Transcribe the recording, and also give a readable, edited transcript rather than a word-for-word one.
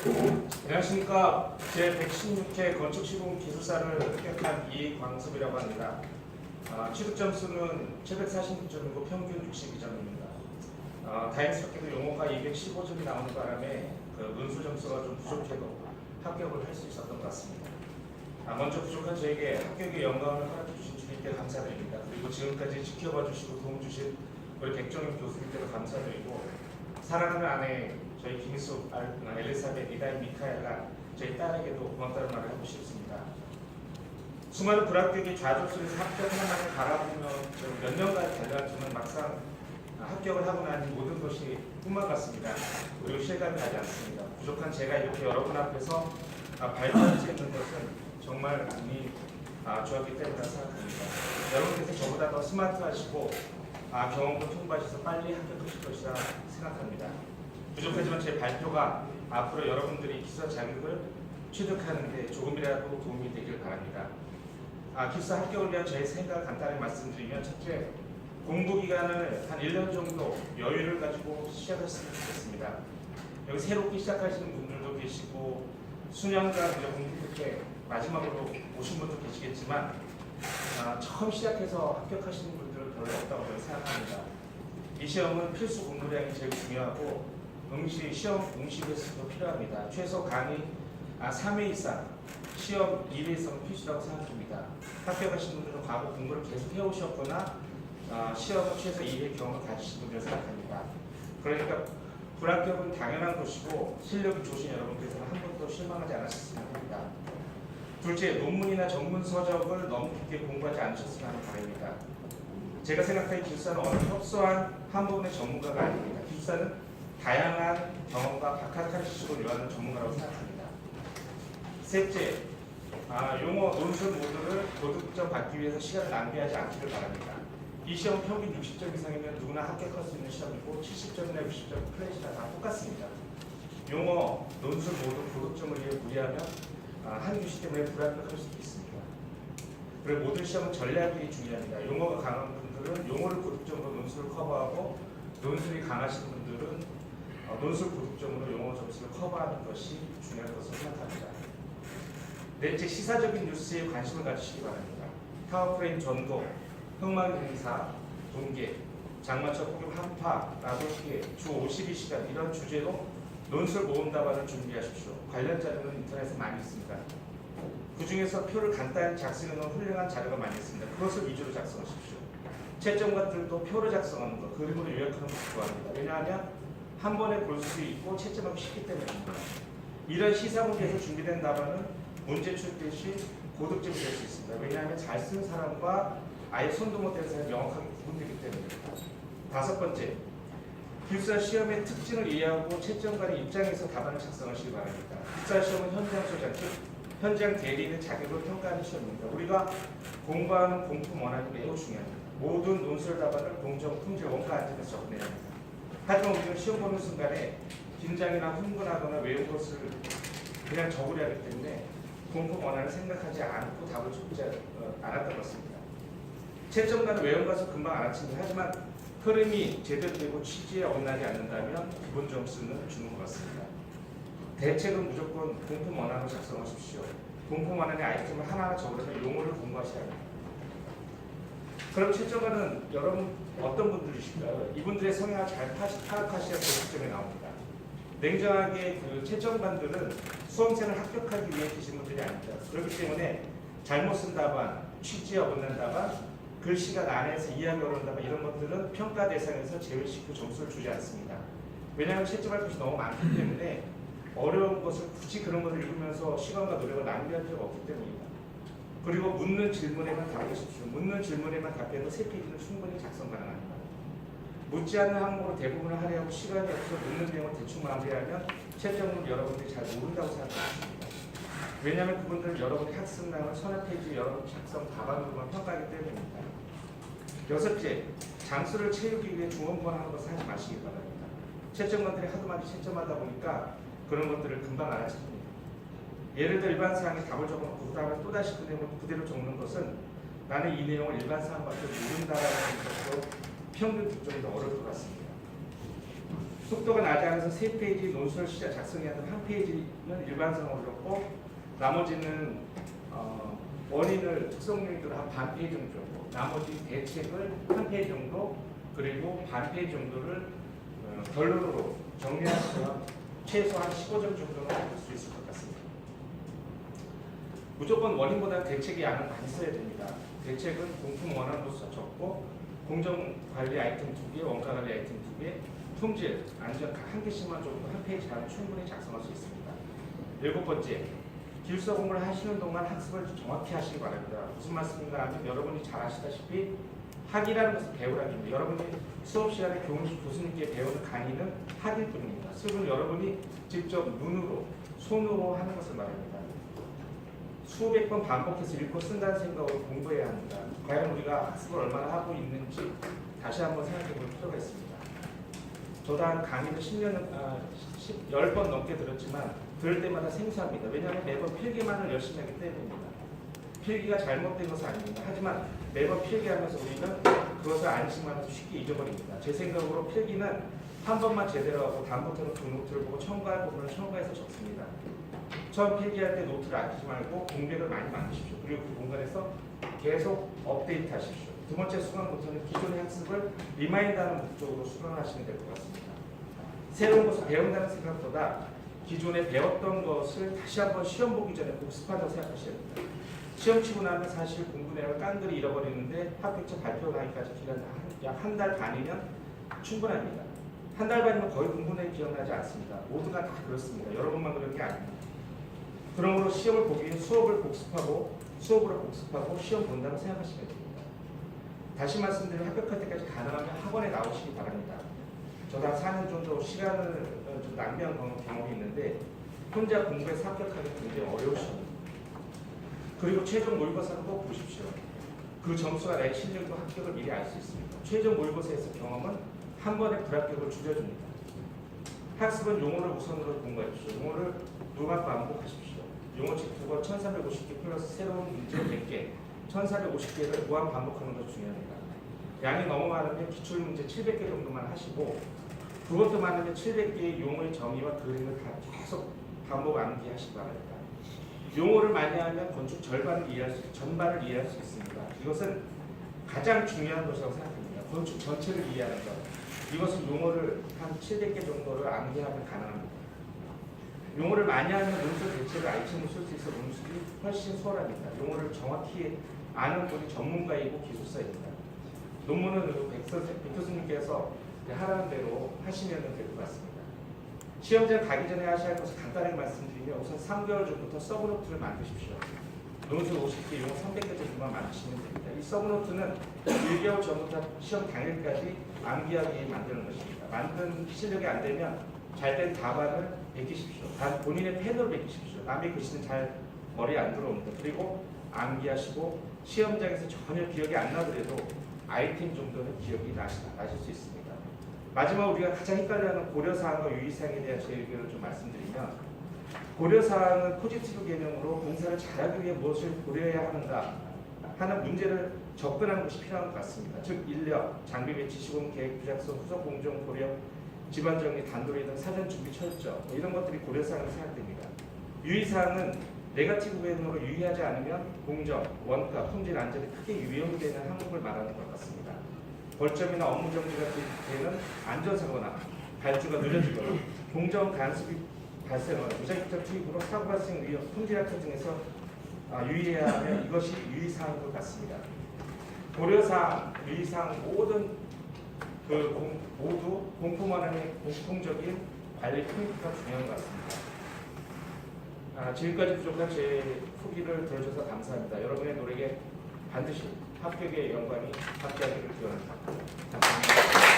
안녕하십니까. 제116회 건축시공기술사를 합격한 이광섭이라고 합니다. 취득 점수는 746점이고 평균 62점입니다. 다행스럽게도 용어가 215점이 나오는 바람에 논술 점수가 좀 부족해도 합격을 할 수 있었던 것 같습니다. 먼저 부족한 저에게 합격의 영광을 허락해 주신 주님께 감사드립니다. 그리고 지금까지 지켜봐 주시고 도움 주신 우리 백종현 교수님께도 감사드리고, 사랑하는 아내 저희 김희숙, 엘리사벳, 이다인, 미카엘라 저희 딸에게도 고맙다는 말을 하고 싶습니다. 수많은 불합격의 좌절수에서 합격 하나만을 바라보며 몇 년간 달려간 저는 막상 합격을 하고 나니 모든 것이 꿈만 같습니다. 그리고 실감이 나지 않습니다. 부족한 제가 이렇게 여러분 앞에서 발표할 수 있는 것은 정말 운이 좋았기 때문이라 생각합니다. 여러분께서 저보다 더 스마트하시고 경험도 풍부하셔서 빨리 합격하실 것이라 생각합니다. 부족하지만 제 발표가 앞으로 여러분들이 기술사 자격을 취득하는 데 조금이라도 도움이 되길 바랍니다. 기술사 합격을 위한 저의 생각을 간단히 말씀드리면, 첫째, 공부 기간을 한 1년 정도 여유를 가지고 시작했으면 좋겠습니다. 여기 새롭게 시작하시는 분들도 계시고 수년간 공부 끝에 마지막으로 오신 분도 계시겠지만 처음 시작해서 합격하시는 분들은 별로 없다고 저는 생각합니다. 이 시험은 필수 공부량이 제일 중요하고 시험 응시 횟수도 필요합니다. 최소 강의 3회 이상, 시험 2회 이상은 필수라고 생각합니다. 합격하신 분들은 과거 공부를 계속 해오셨거나 시험은 최소 2회 경험을 가지신 분이라고 생각합니다. 그러니까 불합격은 당연한 것이고 실력이 좋으신 여러분께서는 한 번도 실망하지 않으셨으면 합니다. 둘째, 논문이나 전문 서적을 너무 깊게 공부하지 않으셨으면 하는 바람입니다. 제가 생각하기에 기술사는 어느 협소한 한 부분의 전문가가 아닙니다. 기술사는 다양한 경험과 박학한 지식을 요하는 전문가라고 생각합니다. 셋째, 용어, 논술 모두를 고득점 받기 위해서 시간을 낭비하지 않기를 바랍니다. 이 시험은 평균 60점 이상이면 누구나 합격할 수 있는 시험이고 70점이나 60점 클래시나 다 똑같습니다. 용어, 논술 모두 고득점을 위해 무리하면 한 규칙 때문에 불합격할 수도 있습니다. 그리고 모든 시험은 전략이 중요합니다. 용어가 강한 분들은 용어를 고득점으로 논술을 커버하고, 논술이 강하신 분들은 논술 고득점으로 용어 점수를 커버하는 것이 중요할 것으로 생각합니다. 넷째, 시사적인 뉴스에 관심을 가지시기 바랍니다. 타워프레임 전도, 흑막 행사, 동계, 장마철 폭염 한파, 라돌 피해, 주 52시간 이런 주제로 논술 모음 답안을 준비하십시오. 관련 자료는 인터넷에 많이 있습니다. 그 중에서 표를 간단히 작성해 놓은 훌륭한 자료가 많이 있습니다. 그것을 위주로 작성하십시오. 채점관들도 표를 작성하는 것, 그림으로 요약하는 것을 좋아합니다. 왜냐하면 한 번에 볼 수 있고 채점하기 쉽기 때문입니다. 이런 시사문제에서 준비된 답안은 문제 출제 시 고득점이 될 수 있습니다. 왜냐하면 잘 쓴 사람과 아예 손도 못 대는 사람이 명확하게 구분되기 때문입니다. 다섯 번째, 기술사 시험의 특징을 이해하고 채점관의 입장에서 답안을 작성하시기 바랍니다. 기술사 시험은 현장 소장, 즉 현장 대리인의 자격을 평가하는 시험입니다. 우리가 공부하는 공품 원안이 매우 중요합니다. 모든 논술 답안을 공정, 품질, 원가 안전에서 접근해야 합니다. 하지만 우리는 시험 보는 순간에 긴장이나 흥분하거나 외운 것을 그냥 적으려 하기 때문에 공품 원안을 생각하지 않고 답을 적지 않았던 것 같습니다. 채점관은 외운 것을 금방 알아챕니다. 하지만 흐름이 제대로 되고 취지에 어긋나지 않는다면 기본 점수는 주는 것 같습니다. 대책은 무조건 공품 원안을 작성하십시오. 공품 원안의 아이템을 하나하나 적으려면 용어를 공부하셔야 합니다. 그럼 채점관은 여러분 어떤 분들이실까요? 이분들의 성향을 잘 파악하셔야 고득점이 나옵니다. 냉정하게 채점관들은 수험생을 합격하기 위해 계신 분들이 아닙니다. 그렇기 때문에 잘못 쓴 답안, 취지에 어긋난 답안, 글씨가 난해해서 이해하기 어려운 답안, 이런 것들은 평가 대상에서 제외시키고 점수를 주지 않습니다. 왜냐하면 채점할 것이 너무 많기 때문에 어려운 것을 굳이 그런 것을 읽으면서 시간과 노력을 낭비할 필요가 없기 때문입니다. 그리고 묻는 질문에만 답하십시오. 묻는 질문에만 답해도 3페이지는 충분히 작성 가능합니다. 묻지 않는 항목으로 대부분을 하려고 시간이 없어서 묻는 내용을 대충 마무리하면 채점을 여러분들이 잘 모른다고 생각합니다. 왜냐하면 그분들은 여러분의 학습량을 서너 페이지 여러분 작성 답안으로만 평가하기 때문입니다. 여섯째, 장수를 채우기 위해 중원권하는 것을 하지 마시기 바랍니다. 채점관들이 하도 많이 채점하다 보니까 그런 것들을 금방 알아챕니다. 예를 들어 일반 사항에 답을 적어놓고 그 다음에 또다시 그 내용을 그대로 적는 것은 나는 이 내용을 일반 사항밖에 모른다라는 것으로 평균 득점이 더 어려울 것 같습니다. 속도가 나지 않아서 3페이지 논술 시작 작성해야 하는 1페이지는 일반성으로 적고 나머지는 원인을 특성 요인으로 한 반 페이지 정도 적고 나머지 대책을 1페이지 정도 그리고 반 페이지 정도를 결론으로 정리하시면 최소한 15점 정도는 얻을 수 있을 것 같습니다. 무조건 원인보다 대책의 양을 많이 써야 됩니다. 대책은 공품 원안으로서 적고 공정관리 아이템 2개, 원가관리 아이템 2개, 품질, 안전 각 한 개씩만 정도 한 페이지 안에 충분히 작성할 수 있습니다. 7번째, 기술사 공부를 하시는 동안 학습을 정확히 하시기 바랍니다. 무슨 말씀인가 하면 여러분이 잘 아시다시피 학이라는 것은 배우라는 겁니다. 여러분이 수업 시간에 교수님께 배우는 강의는 학일 뿐입니다. 수업은 여러분이 직접 눈으로, 손으로 하는 것을 말합니다. 수백 번 반복해서 읽고 쓴다는 생각으로 공부해야 합니다. 과연 우리가 학습을 얼마나 하고 있는지 다시 한번 생각해 볼 필요가 있습니다. 저도 한 강의를 10번 넘게 들었지만 들을 때마다 생소합니다. 왜냐하면 매번 필기만을 열심히 하기 때문입니다. 필기가 잘못된 것은 아닙니다. 하지만 매번 필기하면서 우리는 그것을 안심하면서 쉽게 잊어버립니다. 제 생각으로 필기는 한 번만 제대로 하고 다음부터는 그 노트를 보고 첨가할 부분을 첨가해서 적습니다. 처음 필기할 때 노트를 아끼지 말고 공백을 많이 만드십시오. 그리고 그 공간에서 계속 업데이트 하십시오. 두 번째 수강부터는 기존의 학습을 리마인드하는 목적으로 수강하시면 될 것 같습니다. 새로운 것을 배운다는 생각보다 기존에 배웠던 것을 다시 한번 시험 보기 전에 복습한다고 생각하셔야 됩니다. 시험 치고 나면 사실 공부 내용을 깡그리 잃어버리는데 합격자 발표 나기까지 기간 약 한 달 반이면 충분합니다. 한 달 반이면 거의 공부 내용 기억나지 않습니다. 모두가 다 그렇습니다. 여러분만 그런 게 아닙니다. 그러므로 시험을 보기 위해 수업을 복습하고 시험 본다고 생각하시면 됩니다. 다시 말씀드리면 합격할 때까지 가능하면 학원에 나오시기 바랍니다. 저도 한 4년 정도 시간을 좀 낭비한 경험이 있는데 혼자 공부해서 합격하기 굉장히 어려우십니다. 그리고 최종 모의고사를 꼭 보십시오. 그 점수가 내 실력도 합격을 미리 알 수 있습니다. 최종 모의고사에서 경험은 한 번의 불합격을 줄여줍니다. 학습은 용어를 우선으로 공부하십시오. 용어를 누가 반복하십시오. 용어책 2권 1350개 플러스 새로운 문제 100개 1450개를 무한 반복하는 것이 중요합니다. 양이 너무 많으면 기출문제 700개 정도만 하시고 그것도 많으면 700개의 용어의 정의와 그림을 다 계속 반복 암기하시기 바랍니다. 용어를 많이 하면 건축 전반을 이해할 수 있습니다. 이것은 가장 중요한 것이라고 생각합니다. 건축 전체를 이해하는 것. 이것은 용어를 한 700개 정도를 암기하면 가능합니다. 용어를 많이 하면 논술 대체를 아이템을 쓸 수 있어 논술이 훨씬 수월합니다. 용어를 정확히 아는 분이 전문가이고 기술사입니다. 논문은 백 교수님께서 하라는 대로 하시면 될 것 같습니다. 시험장 가기 전에 하셔야 할 것을 간단하게 말씀드리면 우선 3개월 전부터 서브노트를 만드십시오. 논술 50개, 용어 300개 정도만 만드시면 됩니다. 이 서브노트는 1개월 전부터 시험 당일까지 암기하게 만드는 것입니다. 만든 실력이 안 되면 잘된 답안을 베끼십시오. 단 본인의 펜으로 베끼십시오. 남의 글씨는 잘 머리에 안 들어옵니다. 그리고 암기하시고 시험장에서 전혀 기억이 안 나더라도 아이템 정도는 기억이 나실 수 있습니다. 마지막 우리가 가장 헷갈려하는 고려사항과 유의사항에 대한 제 의견을 좀 말씀드리면 고려사항은 포지티브 개념으로 공사를 잘하기 위해 무엇을 고려해야 하는가 하는 문제를 접근하는 것이 필요한 것 같습니다. 즉 인력, 장비 배치, 시공 계획, 부작성, 후속 공정 고려, 집안 정리, 단도리 등 사전 준비 철저 이런 것들이 고려사항으로 생각됩니다. 유의사항은 네거티브 개념으로 유의하지 않으면 공정, 원가, 품질, 안전에 크게 위협이 되는 항목을 말하는 것 같습니다. 벌점이나 업무 정지가 되는 안전사고나 발주가 늦어지거나 공정 간섭이 발생하거나 무작위적 투입으로 사고 발생 위험, 품질 악화 등에서 유의해야 하면 이것이 유의사항인 것 같습니다. 고려사항, 유의사항 모든 모두 공포만의 공통적인 관리 포인트가 중요한 것 같습니다. 지금까지 부족한 제 후기를 들어주셔서 감사합니다. 여러분의 노력에 반드시 합격의 영광이 함께하기를 기원합니다. 감사합니다.